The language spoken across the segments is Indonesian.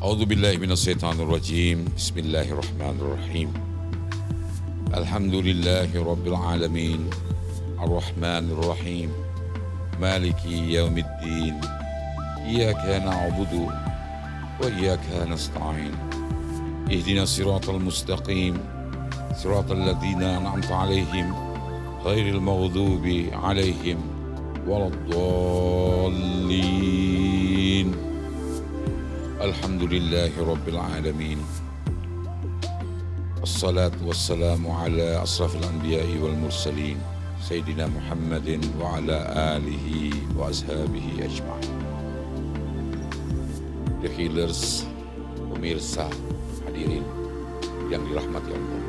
A'udzu billahi minasyaitonir rajim. Bismillahirrahmanirrahim. Alhamdulillahi rabbil alamin. Arrahmanir rahim. Maliki yaumiddin. Iyyaka na'budu wa iyyaka nasta'in. Ihdinas siratal mustaqim. Siratal ladzina an'amta 'alaihim ghairil maghdubi 'alaihim waladdallin. Alhamdulillahi rabbil alamin. Assalatu wassalamu ala asrafil anbiya'i wal mursalin Sayyidina Muhammadin wa ala alihi wa ashabihi ajma'in. The Healers, pemirsa, hadirin yang dirahmati Allah.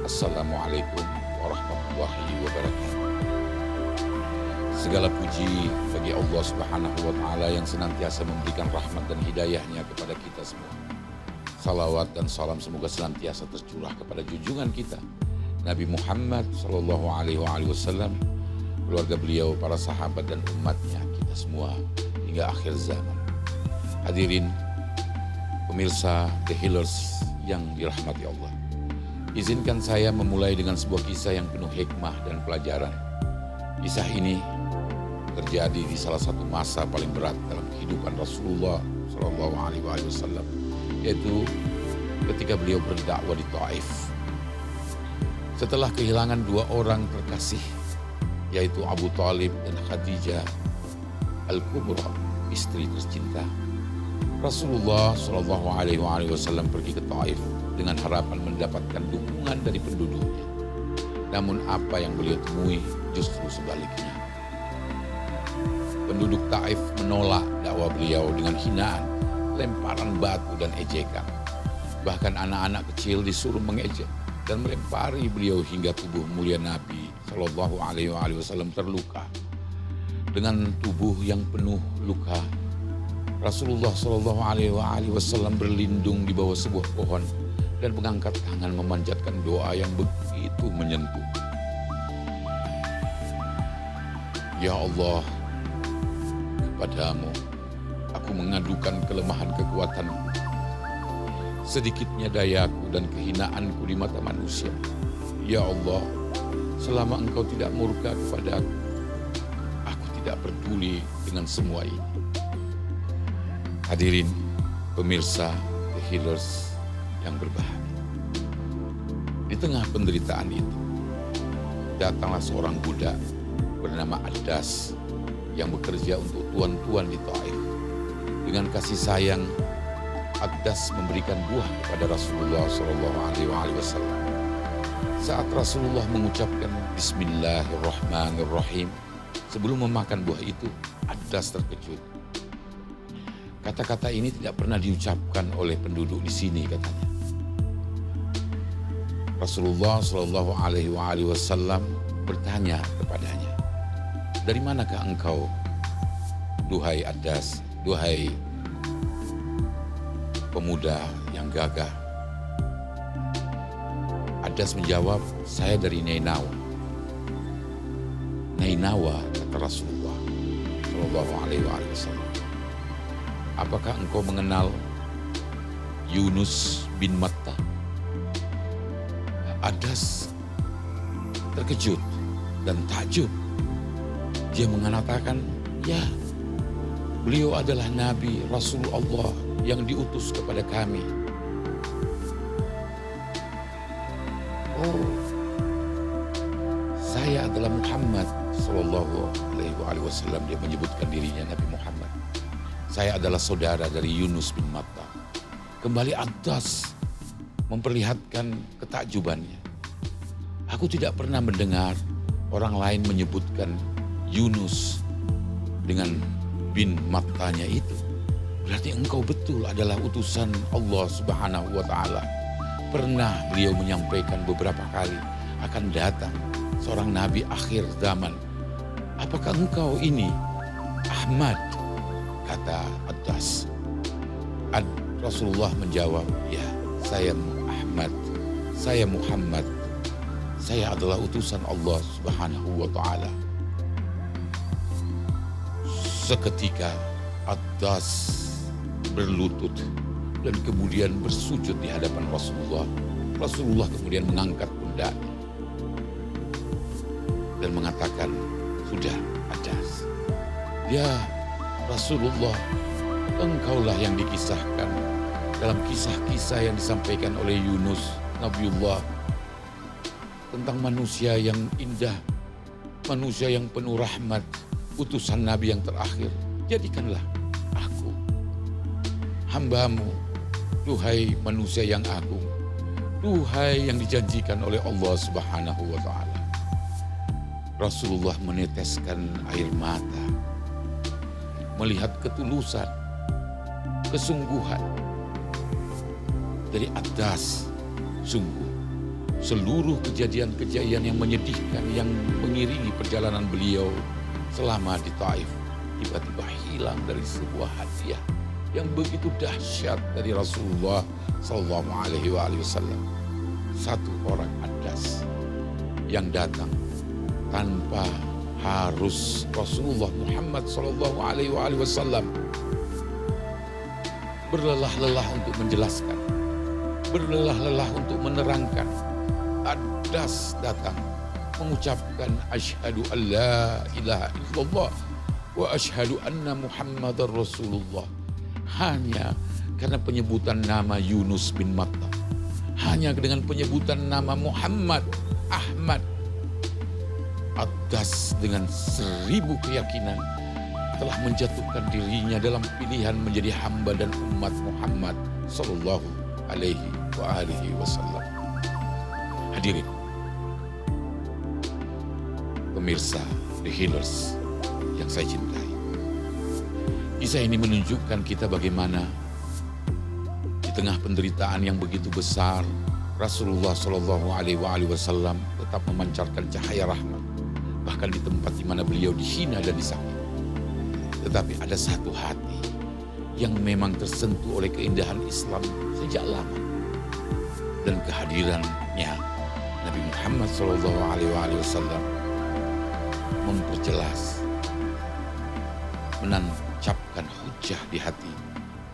Assalamualaikum warahmatullahi wabarakatuh. Segala puji bagi Allah Subhanahu wa Ta'ala yang senantiasa memberikan rahmat dan hidayahnya kepada kita semua. Salawat dan salam semoga senantiasa tercurah kepada junjungan kita Nabi Muhammad sallallahu alaihi wasallam, keluarga beliau, para sahabat dan umatnya, kita semua hingga akhir zaman. Hadirin pemirsa The Healers yang dirahmati Allah. Izinkan saya memulai dengan sebuah kisah yang penuh hikmah dan pelajaran. Kisah ini terjadi di salah satu masa paling berat dalam kehidupan Rasulullah sallallahu alaihi wasallam, yaitu ketika beliau berdakwah di Taif. Setelah kehilangan dua orang terkasih, yaitu Abu Thalib dan Khadijah Al-Kubra, istri tercinta, Rasulullah sallallahu alaihi wasallam pergi ke Taif dengan harapan mendapatkan dukungan dari penduduknya. Namun apa yang beliau temui justru sebaliknya. Penduduk Taif menolak dakwah beliau dengan hinaan, lemparan batu dan ejekan. Bahkan anak-anak kecil disuruh mengejek dan melempari beliau hingga tubuh mulia Nabi Shallallahu Alaihi Wasallam terluka. Dengan tubuh yang penuh luka, Rasulullah Shallallahu Alaihi Wasallam berlindung di bawah sebuah pohon dan mengangkat tangan memanjatkan doa yang begitu menyentuh. Ya Allah, kepadamu aku mengadukan kelemahan kekuatanmu, sedikitnya dayaku dan kehinaanku di mata manusia. Ya Allah, selama engkau tidak murka kepadaku, aku tidak peduli dengan semua ini. Hadirin pemirsa The Healers yang berbahagia. Di tengah penderitaan itu, datanglah seorang budak bernama Adas yang bekerja untuk tuan-tuan di Taif. Dengan kasih sayang, Adas memberikan buah kepada Rasulullah SAW. Saat Rasulullah mengucapkan Bismillahirrahmanirrahim, sebelum memakan buah itu, Adas terkejut. Kata-kata ini tidak pernah diucapkan oleh penduduk di sini, katanya. Rasulullah SAW bertanya kepadanya, dari manakah engkau, duhai Adas, duhai pemuda yang gagah? Adas menjawab, saya dari Nainawa. Nainawa, kata Rasulullah Shallallahu Alaihi Wasallam. Apakah engkau mengenal Yunus bin Matta? Adas terkejut dan takjub. Dia mengatakan, ya, beliau adalah Nabi Rasulullah yang diutus kepada kami. Oh, saya adalah Muhammad sallallahu alaihi wasallam. Dia menyebutkan dirinya Nabi Muhammad. Saya adalah saudara dari Yunus bin Matta. Kembali Adas memperlihatkan ketakjubannya. Aku tidak pernah mendengar orang lain menyebutkan Yunus dengan bin Mattanya itu. Berarti engkau betul adalah utusan Allah Subhanahu wa Ta'ala. Pernah beliau menyampaikan beberapa kali akan datang seorang nabi akhir zaman. Apakah engkau ini Ahmad? Kata Adas. Rasulullah menjawab, ya, saya Ahmad, saya Muhammad, saya adalah utusan Allah Subhanahu wa Ta'ala. Seketika Adas berlutut dan kemudian bersujud di hadapan Rasulullah. Rasulullah kemudian mengangkat pundaknya dan mengatakan, sudah Adas. Ya Rasulullah, engkaulah yang dikisahkan dalam kisah-kisah yang disampaikan oleh Yunus, Nabiullah, tentang manusia yang indah, manusia yang penuh rahmat, utusan Nabi yang terakhir. Jadikanlah aku hambamu, duhai manusia yang agung, duhai yang dijanjikan oleh Allah Subhanahu wa ta'ala. Rasulullah meneteskan air mata, melihat ketulusan, kesungguhan dari atas. Sungguh seluruh kejadian-kejadian yang menyedihkan yang mengiringi perjalanan beliau selama di Taif tiba-tiba hilang dari sebuah hadiah yang begitu dahsyat dari Rasulullah sallallahu alaihi wasallam. Satu orang Adas yang datang tanpa harus Rasulullah Muhammad sallallahu alaihi wasallam berlelah-lelah untuk menjelaskan, berlelah-lelah untuk menerangkan. Adas datang mengucapkan asyhadu an la ilaha illallah wa asyhadu anna Muhammadar Rasulullah. Hanya karena penyebutan nama Yunus bin Matta, hanya dengan penyebutan nama Muhammad, Ahmad, Adas dengan 1000 keyakinan telah menjatuhkan dirinya dalam pilihan menjadi hamba dan umat Muhammad sallallahu alaihi wasallam. Hadirin, pemirsa The Healers yang saya cintai, kisah ini menunjukkan kita bagaimana di tengah penderitaan yang begitu besar, Rasulullah sallallahu alaihi wasallam tetap memancarkan cahaya rahmat, bahkan di tempat di mana beliau dihina dan disakiti. Tetapi ada satu hati yang memang tersentuh oleh keindahan Islam sejak lama, dan kehadirannya Nabi Muhammad sallallahu alaihi wasallam memperjelas, menancapkan hujah di hati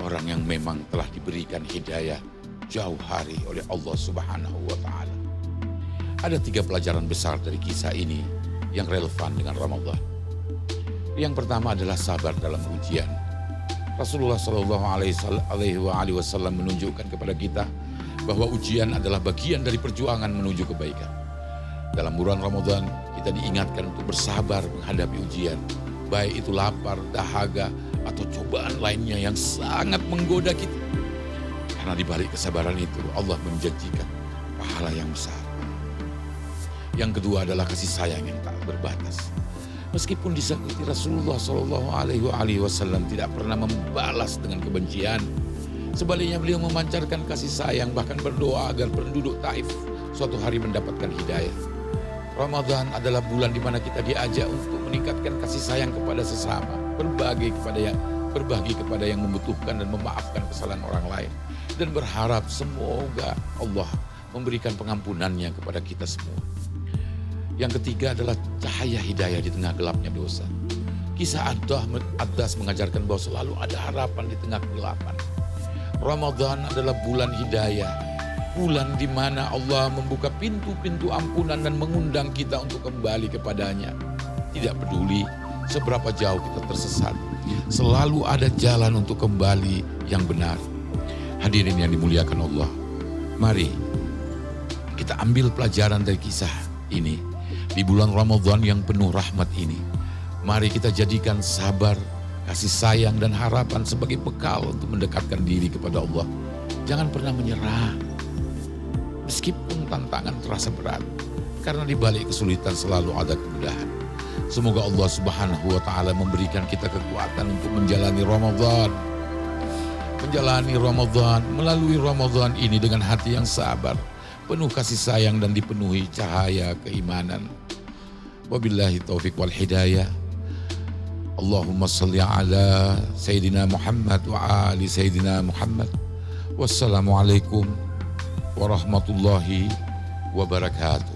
orang yang memang telah diberikan hidayah jauh hari oleh Allah Subhanahu wa ta'ala. Ada 3 pelajaran besar dari kisah ini yang relevan dengan Ramadan. Yang pertama adalah sabar dalam ujian. Rasulullah sallallahu alaihi wasallam menunjukkan kepada kita bahwa ujian adalah bagian dari perjuangan menuju kebaikan. Dalam bulan Ramadan kita diingatkan untuk bersabar menghadapi ujian, baik itu lapar, dahaga, atau cobaan lainnya yang sangat menggoda kita. Karena di balik kesabaran itu Allah menjanjikan pahala yang besar. Yang kedua adalah kasih sayang yang tak berbatas. Meskipun disakiti, Rasulullah sallallahu alaihi wasallam tidak pernah membalas dengan kebencian. Sebaliknya beliau memancarkan kasih sayang, bahkan berdoa agar penduduk Taif suatu hari mendapatkan hidayah. Ramadan adalah bulan di mana kita diajak untuk meningkatkan kasih sayang kepada sesama, berbagi kepada yang membutuhkan dan memaafkan kesalahan orang lain, dan berharap semoga Allah memberikan pengampunannya kepada kita semua. Yang ketiga adalah cahaya hidayah di tengah gelapnya dosa. Kisah Adas mengajarkan bahwa selalu ada harapan di tengah kegelapan. Ramadan adalah bulan hidayah, bulan di mana Allah membuka pintu-pintu ampunan dan mengundang kita untuk kembali kepadanya. Tidak peduli seberapa jauh kita tersesat, selalu ada jalan untuk kembali yang benar. Hadirin yang dimuliakan Allah, mari kita ambil pelajaran dari kisah ini. Di bulan Ramadan yang penuh rahmat ini, mari kita jadikan sabar, kasih sayang dan harapan sebagai bekal untuk mendekatkan diri kepada Allah. Jangan pernah menyerah, meskipun tantangan terasa berat, karena di balik kesulitan selalu ada kemudahan. Semoga Allah Subhanahu wa ta'ala memberikan kita kekuatan untuk menjalani Ramadan. Melalui Ramadan ini dengan hati yang sabar, penuh kasih sayang dan dipenuhi cahaya keimanan. Wabillahi taufiq wal hidayah. Allahumma salli ala Sayyidina Muhammad wa ali Sayyidina Muhammad. Wassalamualaikum warahmatullahi wabarakatuh.